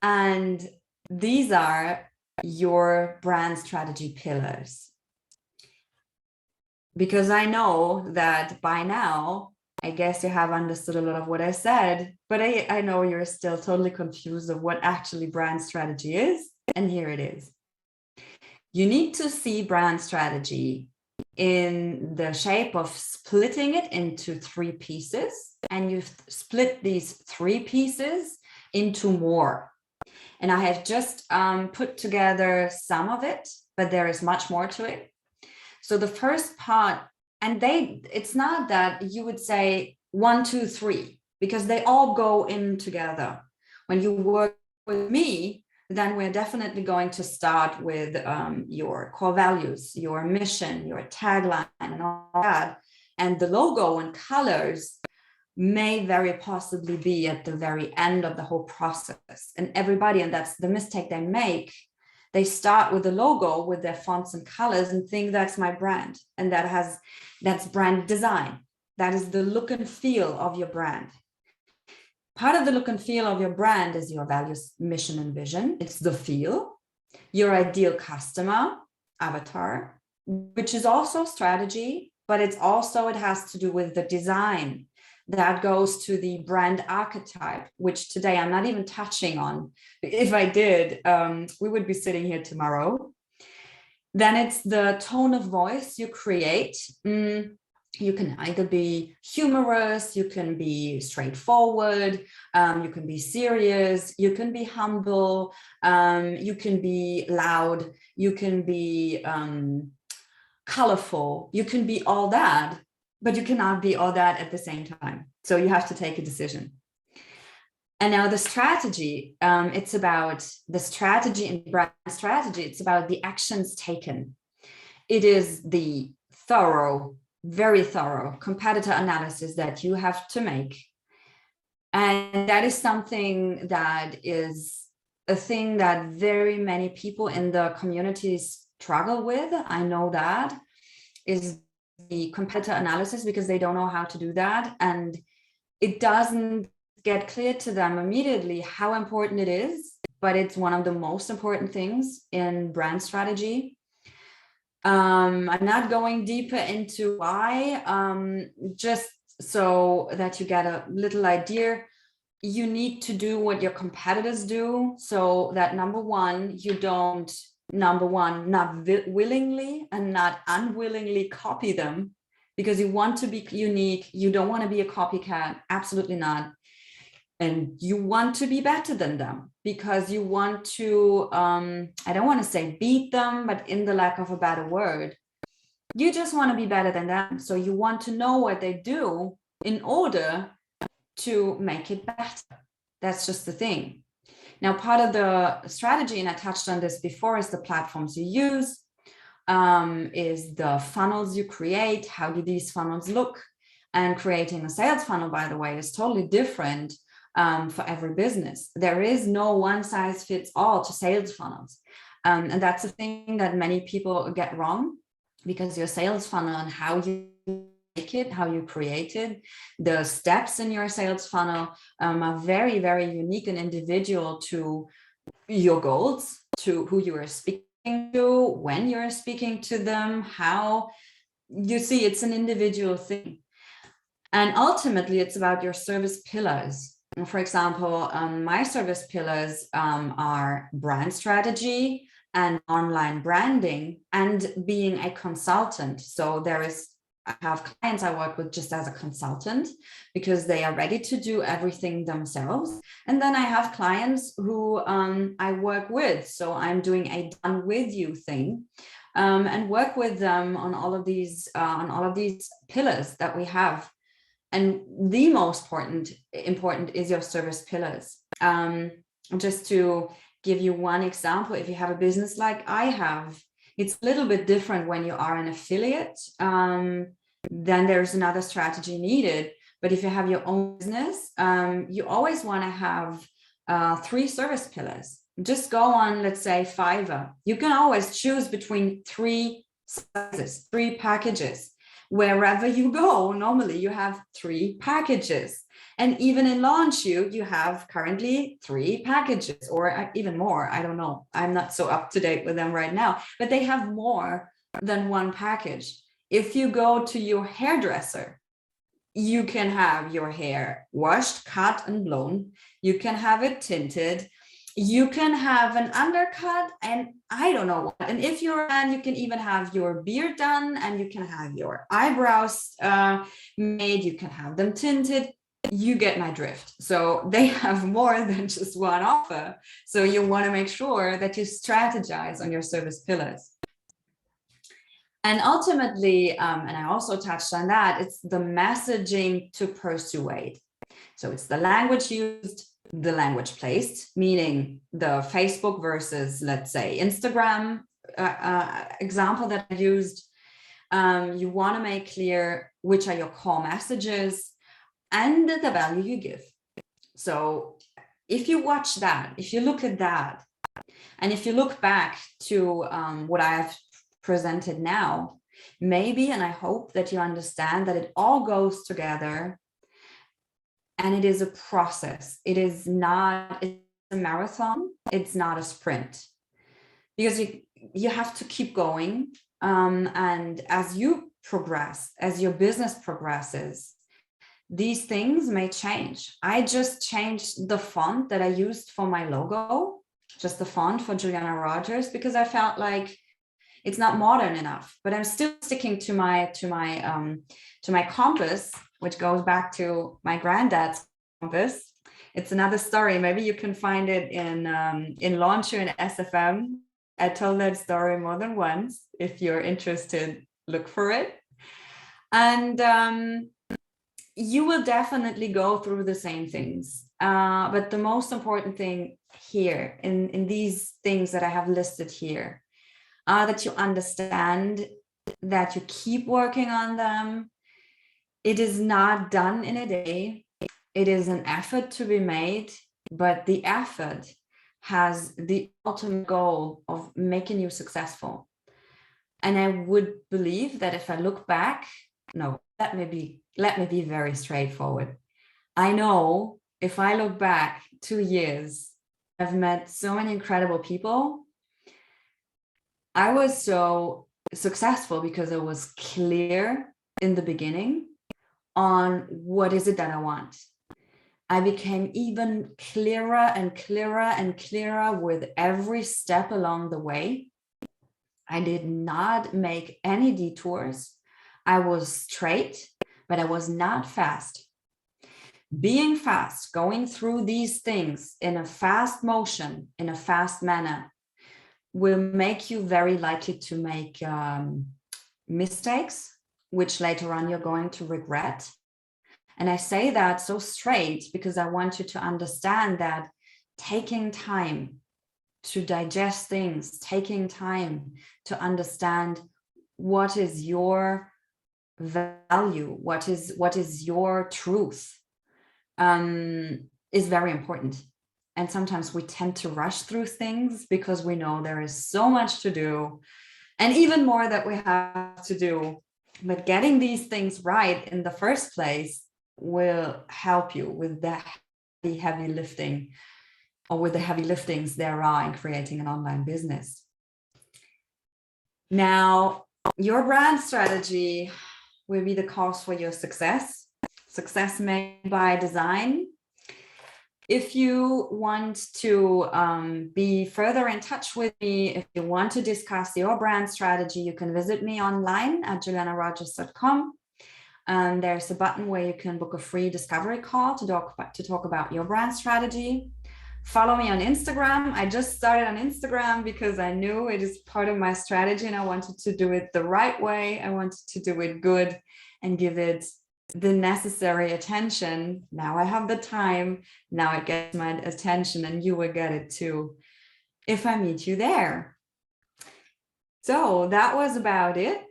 And these are your brand strategy pillars. Because I know that by now, I guess you have understood a lot of what I said, but I know you're still totally confused of what actually brand strategy is. And here it is. You need to see brand strategy in the shape of splitting it into 3 pieces. And you split these 3 pieces into more. And I have just put together some of it, but there is much more to it. So the first part, and it's not that you would say 1, 2, 3, because they all go in together. When you work with me, then we're definitely going to start with your core values, your mission, your tagline, and all that. And the logo and colors may very possibly be at the very end of the whole process. And everybody, and that's the mistake they make, they start with the logo, with their fonts and colors, and think that's my brand. And that's brand design. That is the look and feel of your brand. Part of the look and feel of your brand is your values, mission, and vision. It's the feel, your ideal customer, avatar, which is also strategy, but it has to do with the design. That goes to the brand archetype, which today I'm not even touching on. If I did, we would be sitting here tomorrow. Then it's the tone of voice you create. You can either be humorous, you can be straightforward, you can be serious, you can be humble, you can be loud, you can be colorful, you can be all that, but you cannot be all that at the same time. So you have to take a decision. And now the strategy, it's about the strategy and brand strategy. It's about the actions taken. It is the very thorough competitor analysis that you have to make. And that is something that is a thing that very many people in the community struggle with. I know that is the competitor analysis, because they don't know how to do that. And it doesn't get clear to them immediately how important it is, but it's one of the most important things in brand strategy. I'm not going deeper into why, just so that you get a little idea. You need to do what your competitors do, so that number one, you don't not willingly and not unwillingly copy them, because you want to be unique. You don't want to be a copycat, absolutely not. And you want to be better than them, because you want to, I don't want to say beat them, but in the lack of a better word, you just want to be better than them. So you want to know what they do in order to make it better. That's just the thing. Now, part of the strategy, and I touched on this before, is the platforms you use, is the funnels you create. How do these funnels look? And creating a sales funnel, by the way, is totally different for every business. There is no one size fits all to sales funnels. And that's a thing that many people get wrong, because your sales funnel and how you make it, how you create it, the steps in your sales funnel are very, very unique and individual to your goals, to who you are speaking to, when you're speaking to them, how you see it's an individual thing. And ultimately, it's about your service pillars. For example, my service pillars are brand strategy and online branding and being a consultant. So I have clients I work with just as a consultant, because they are ready to do everything themselves. And then I have clients who I work with. So I'm doing a done with you thing, and work with them on all of these pillars that we have. And the most important is your service pillars. Just to give you one example, if you have a business like I have, it's a little bit different when you are an affiliate. Then there's another strategy needed. But if you have your own business, you always want to have 3 service pillars. Just go on, let's say, Fiverr. You can always choose between 3 sizes, 3 packages. Wherever you go, normally you have 3 packages. And even in Launch you have currently 3 packages, or even more. I don't know. I'm not so up to date with them right now, but they have more than 1 package. If you go to your hairdresser, you can have your hair washed, cut, and blown. You can have it tinted. You can have an undercut, and I don't know what. And if you're a man, you can even have your beard done, and you can have your eyebrows made. You can have them tinted. You get my drift. So they have more than just 1 offer. So you want to make sure that you strategize on your service pillars. And ultimately, and I also touched on that, it's the messaging to persuade. So it's the language used, the language placed, meaning the Facebook versus, let's say, Instagram example that I used. You want to make clear which are your core messages and the value you give. So if you watch that, if you look at that, and if you look back to what I have presented now, maybe, and I hope that you understand that it all goes together, and it is a process. It is not a marathon. It's not a sprint, because you have to keep going. And as you progress, as your business progresses, these things may change. I just changed the font that I used for my logo, just the font for Juliana Rogers, because I felt like it's not modern enough. But I'm still sticking to my compass, which goes back to my granddad's compass. It's another story. Maybe you can find it in Launcher and SFM. I told that story more than once. If you're interested, look for it. And you will definitely go through the same things. But the most important thing here in these things that I have listed here are that you understand that you keep working on them. It is not done in a day. It is an effort to be made, but the effort has the ultimate goal of making you successful. And I would believe that if I look back, let me be very straightforward. I know if I look back 2 years, I've met so many incredible people. I was so successful because I was clear in the beginning on what is it that I want. I became even clearer and clearer and clearer with every step along the way. I did not make any detours. I was straight, but I was not fast. Being fast, going through these things in a fast motion, in a fast manner, will make you very likely to make mistakes, which later on you're going to regret. And I say that so straight because I want you to understand that taking time to digest things, taking time to understand what is your value, what is your truth, is very important. And sometimes we tend to rush through things because we know there is so much to do and even more that we have to do. But getting these things right in the first place will help you with the heavy lifting, or with the heavy liftings there are in creating an online business. Now, your brand strategy will be the cause for your success. Success made by design. If you want to be further in touch with me, if you want to discuss your brand strategy, you can visit me online at julianarogers.com. There's a button where you can book a free discovery call to talk about your brand strategy. Follow me on Instagram. I just started on Instagram because I knew it is part of my strategy and I wanted to do it the right way. I wanted to do it good and give it the necessary attention. Now I have the time. Now it gets my attention and you will get it too if I meet you there. So that was about it.